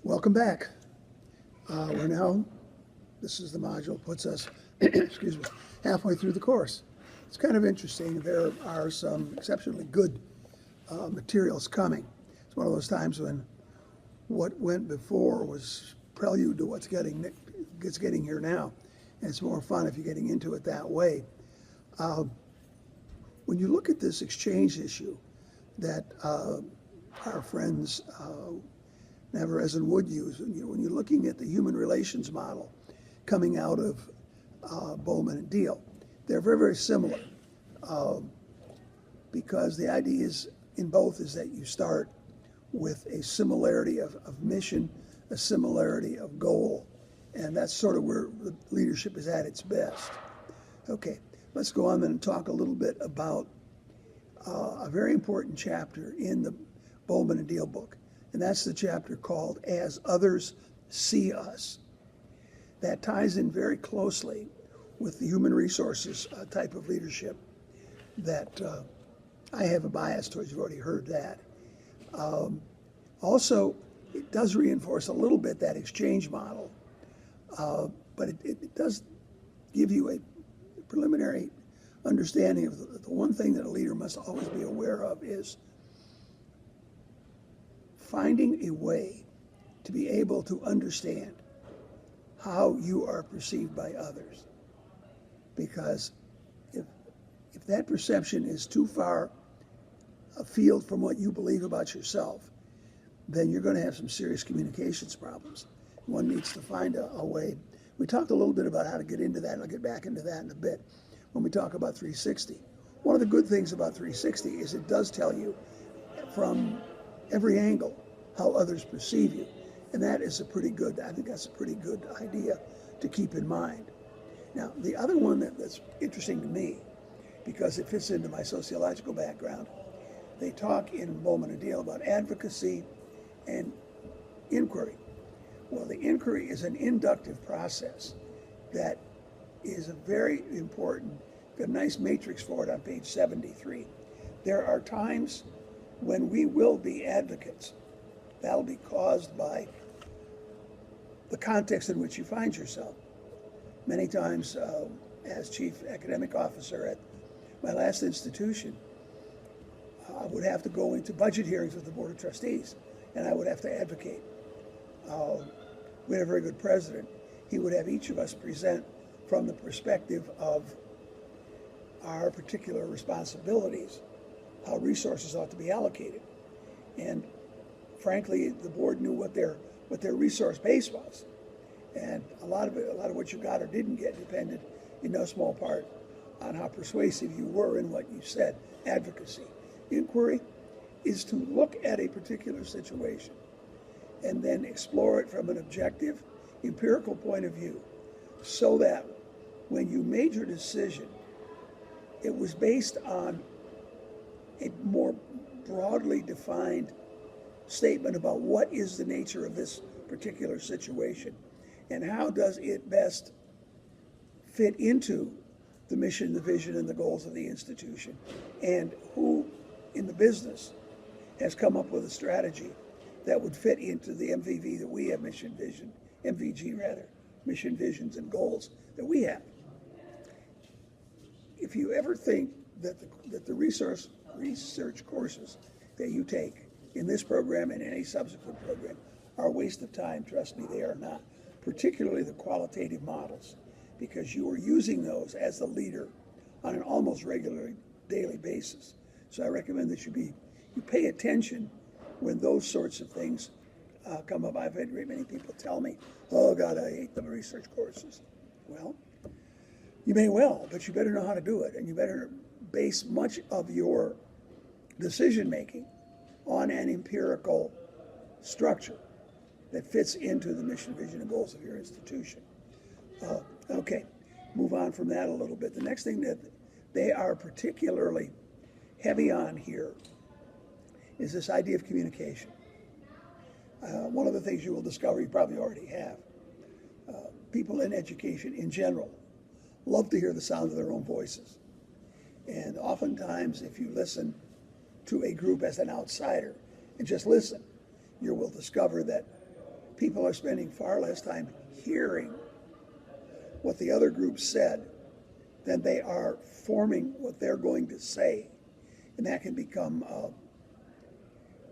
Welcome back. We're now, this is the module, puts us, excuse me, halfway through the course. It's kind of interesting. There are some exceptionally good materials coming. It's one of those times when what went before was prelude to what's getting here now. And it's more fun if you're getting into it that way. When you look at this exchange issue that our friends Navarez and Wood use, when you're looking at the human relations model coming out of Bowman and Deal, they're very, very similar because the idea is in both is that you start with a similarity of mission, a similarity of goal, and that's sort of where the leadership is at its best. Okay, let's go on then and talk a little bit about a very important chapter in the Bowman and Deal book, and that's the chapter called As Others See Us. That ties in very closely with the human resources type of leadership that I have a bias towards. You've already heard that. Also, it does reinforce a little bit that exchange model, but it does give you a preliminary understanding of the one thing that a leader must always be aware of is finding a way to be able to understand how you are perceived by others. Because if that perception is too far afield from what you believe about yourself, then you're going to have some serious communications problems. One needs to find a way. We talked a little bit about how to get into that, and I'll get back into that in a bit when we talk about 360. One of the good things about 360 is it does tell you from every angle how others perceive you. And that is I think that's a pretty good idea to keep in mind. Now, the other one that's interesting to me, because it fits into my sociological background, they talk in Bowman and Deal about advocacy and inquiry. Well, the inquiry is an inductive process that is a very important, got a nice matrix for it on page 73. There are times when we will be advocates. That'll be caused by the context in which you find yourself. Many times, as chief academic officer at my last institution, I would have to go into budget hearings with the Board of Trustees, and I would have to advocate. We had a very good president. He would have each of us present from the perspective of our particular responsibilities, how resources ought to be allocated. And frankly, the board knew what their resource base was. And a lot of what you got or didn't get depended in no small part on how persuasive you were in what you said. Advocacy. Inquiry is to look at a particular situation and then explore it from an objective, empirical point of view, so that when you made your decision, it was based on a more broadly defined statement about what is the nature of this particular situation and how does it best fit into the mission, the vision, and the goals of the institution, and who in the business has come up with a strategy that would fit into the MVV that we have, mission, vision, MVG rather, mission, visions, and goals that we have. If you ever think that the research courses that you take in this program and any subsequent program are a waste of time, trust me, they are not, particularly the qualitative models, because you are using those as the leader on an almost regular daily basis. So I recommend that you pay attention when those sorts of things come up. I've had many people tell me, oh God, I hate the research courses. Well, you may well, but you better know how to do it, and you better base much of your decision making on an empirical structure that fits into the mission, vision, and goals of your institution. Okay, move on from that a little bit. The next thing that they are particularly heavy on here is this idea of communication. One of the things you will discover, you probably already have, people in education in general love to hear the sound of their own voices. And oftentimes, if you listen to a group as an outsider and just listen, you will discover that people are spending far less time hearing what the other group said than they are forming what they're going to say. And that can become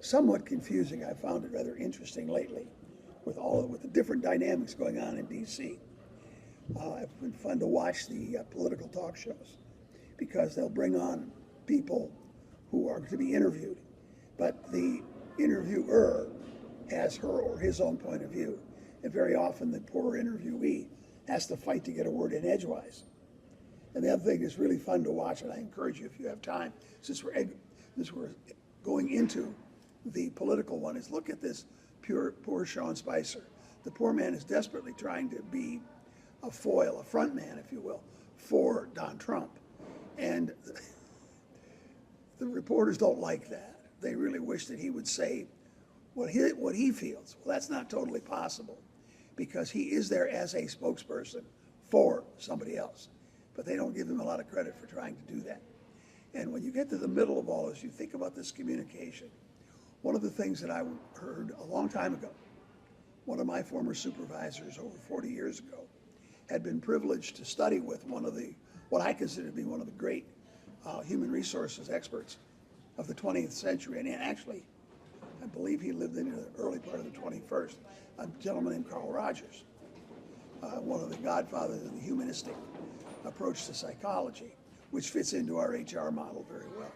somewhat confusing. I found it rather interesting lately with the different dynamics going on in D.C. It's been fun to watch the political talk shows because they'll bring on people who are to be interviewed, but the interviewer has her or his own point of view, and very often the poor interviewee has to fight to get a word in edgewise. And the other thing is really fun to watch, and I encourage you if you have time, since we're going into the political one, is look at this poor Sean Spicer. The poor man is desperately trying to be a foil, a front man, if you will, for Don Trump. And the reporters don't like that. They really wish that he would say what he feels. Well, that's not totally possible because he is there as a spokesperson for somebody else. But they don't give him a lot of credit for trying to do that. And when you get to the middle of all this, you think about this communication. One of the things that I heard a long time ago, one of my former supervisors over 40 years ago, had been privileged to study with what I consider to be one of the great human resources experts of the 20th century. And actually, I believe he lived into the early part of the 21st, a gentleman named Carl Rogers, one of the godfathers of the humanistic approach to psychology, which fits into our HR model very well.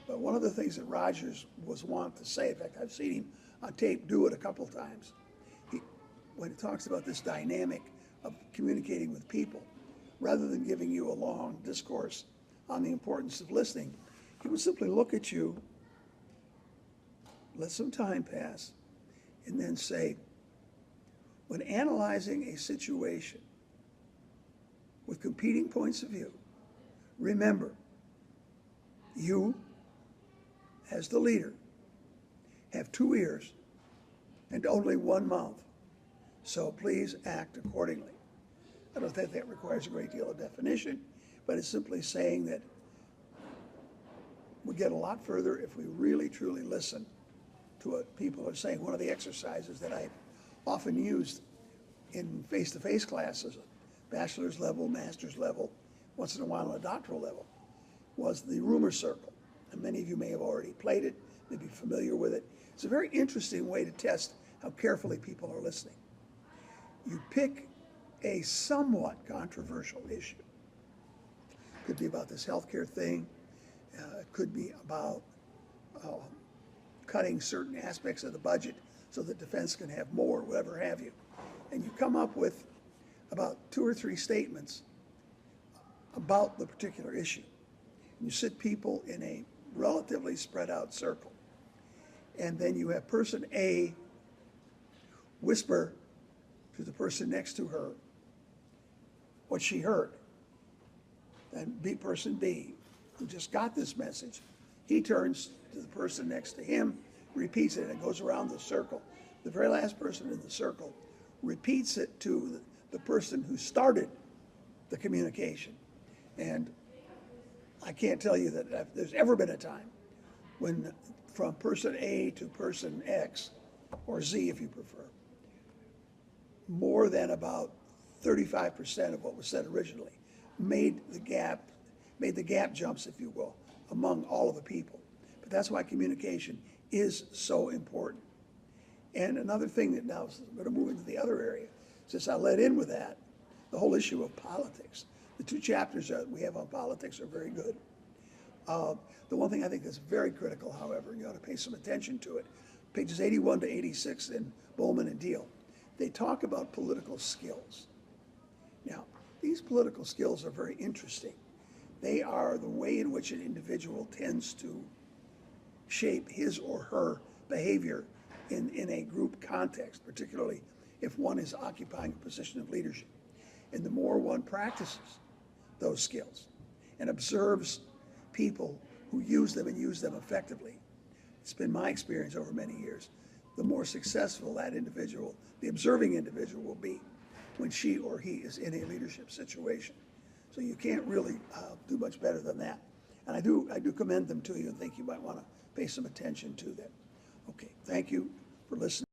But one of the things that Rogers was wont to say, in fact, I've seen him on tape do it a couple times, when he talks about this dynamic of communicating with people, rather than giving you a long discourse on the importance of listening, he would simply look at you, let some time pass, and then say, when analyzing a situation with competing points of view, remember, you, as the leader, have 2 ears and only 1 mouth, so please act accordingly. I don't think that requires a great deal of definition, but it's simply saying that we get a lot further if we really, truly listen to what people are saying. One of the exercises that I've often used in face-to-face classes, bachelor's level, master's level, once in a while on a doctoral level, was the rumor circle. And many of you may have already played it, may be familiar with it. It's a very interesting way to test how carefully people are listening. You pick a somewhat controversial issue. It could be about this healthcare thing. It could be about cutting certain aspects of the budget so that defense can have more, whatever have you. And you come up with about 2 or 3 statements about the particular issue. And you sit people in a relatively spread out circle. And then you have person A whisper to the person next to her what she heard. And person B, who just got this message, he turns to the person next to him, repeats it, and it goes around the circle. The very last person in the circle repeats it to the person who started the communication. And I can't tell you that if there's ever been a time when from person A to person X, or Z if you prefer, more than about 35% of what was said originally made the gap jumps, if you will, among all of the people. But that's why communication is so important. And another thing that now I'm going to move into the other area, since I led in with that, the whole issue of politics. The 2 chapters that we have on politics are very good. The one thing I think that's very critical, however, and you ought to pay some attention to it, pages 81 to 86 in Bowman and Deal, they talk about political skills. Now, these political skills are very interesting. They are the way in which an individual tends to shape his or her behavior in a group context, particularly if one is occupying a position of leadership. And the more one practices those skills and observes people who use them and use them effectively, it's been my experience over many years, the more successful that individual, the observing individual, will be when she or he is in a leadership situation. So you can't really do much better than that. And I do commend them to you and think you might want to pay some attention to that. Okay, thank you for listening.